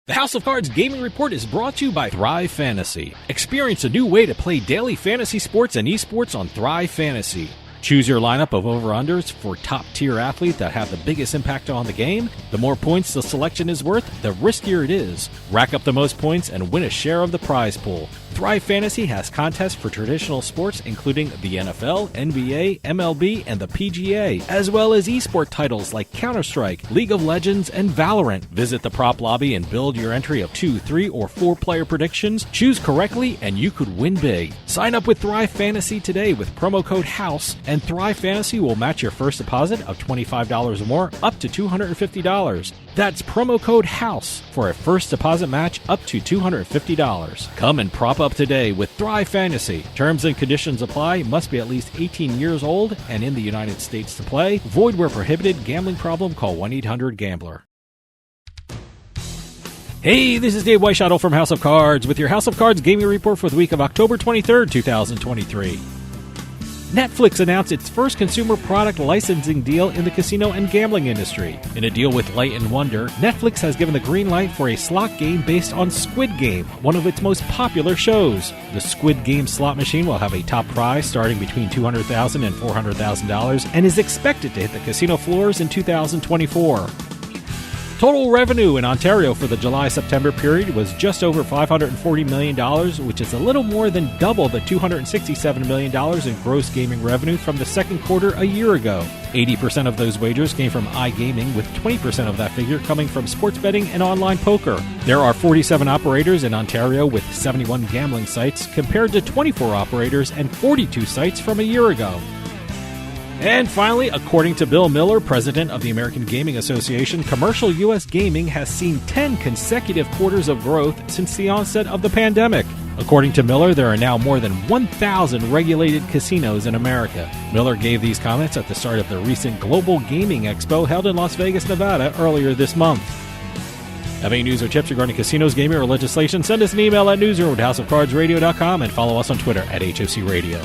The House of Cards Gaming Report is brought to you by Thrive Fantasy. Experience a new way to play daily fantasy sports and esports on Thrive Fantasy. Choose your lineup of over-unders for top-tier athletes that have the biggest impact on the game. The more points the selection is worth, the riskier it is. Rack up the most points and win a share of the prize pool. Thrive Fantasy has contests for traditional sports including the NFL, NBA, MLB, and the PGA, as well as esport titles like Counter-Strike, League of Legends, and Valorant. Visit the prop lobby and build your entry of 2, 3, or 4-player predictions. Choose correctly and you could win big. Sign up with Thrive Fantasy today with promo code HOUSE, and Thrive Fantasy will match your first deposit of $25 or more up to $250. That's promo code HOUSE for a first deposit match up to $250. Come and prop up today with Thrive Fantasy. Terms and conditions apply. Must be at least 18 years old and in the United States to play. Void where prohibited. Gambling problem? Call 1-800-GAMBLER. Hey, this is Dave Weishottle from House of Cards with your House of Cards Gaming Report for the week of October 23rd, 2023. Netflix announced its first consumer product licensing deal in the casino and gambling industry. In a deal with Light & Wonder, Netflix has given the green light for a slot game based on Squid Game, one of its most popular shows. The Squid Game slot machine will have a top prize starting between $200,000 and $400,000 and is expected to hit the casino floors in 2024. Total revenue in Ontario for the July-September period was just over $540 million, which is a little more than double the $267 million in gross gaming revenue from the second quarter a year ago. 80% of those wagers came from iGaming, with 20% of that figure coming from sports betting and online poker. There are 47 operators in Ontario with 71 gambling sites, compared to 24 operators and 42 sites from a year ago. And finally, according to Bill Miller, president of the American Gaming Association, commercial U.S. gaming has seen 10 consecutive quarters of growth since the onset of the pandemic. According to Miller, there are now more than 1,000 regulated casinos in America. Miller gave these comments at the start of the recent Global Gaming Expo held in Las Vegas, Nevada earlier this month. Have any news or tips regarding casinos, gaming, or legislation? Send us an email at newsroom@houseofcardsradio.com and follow us on Twitter @HOC Radio.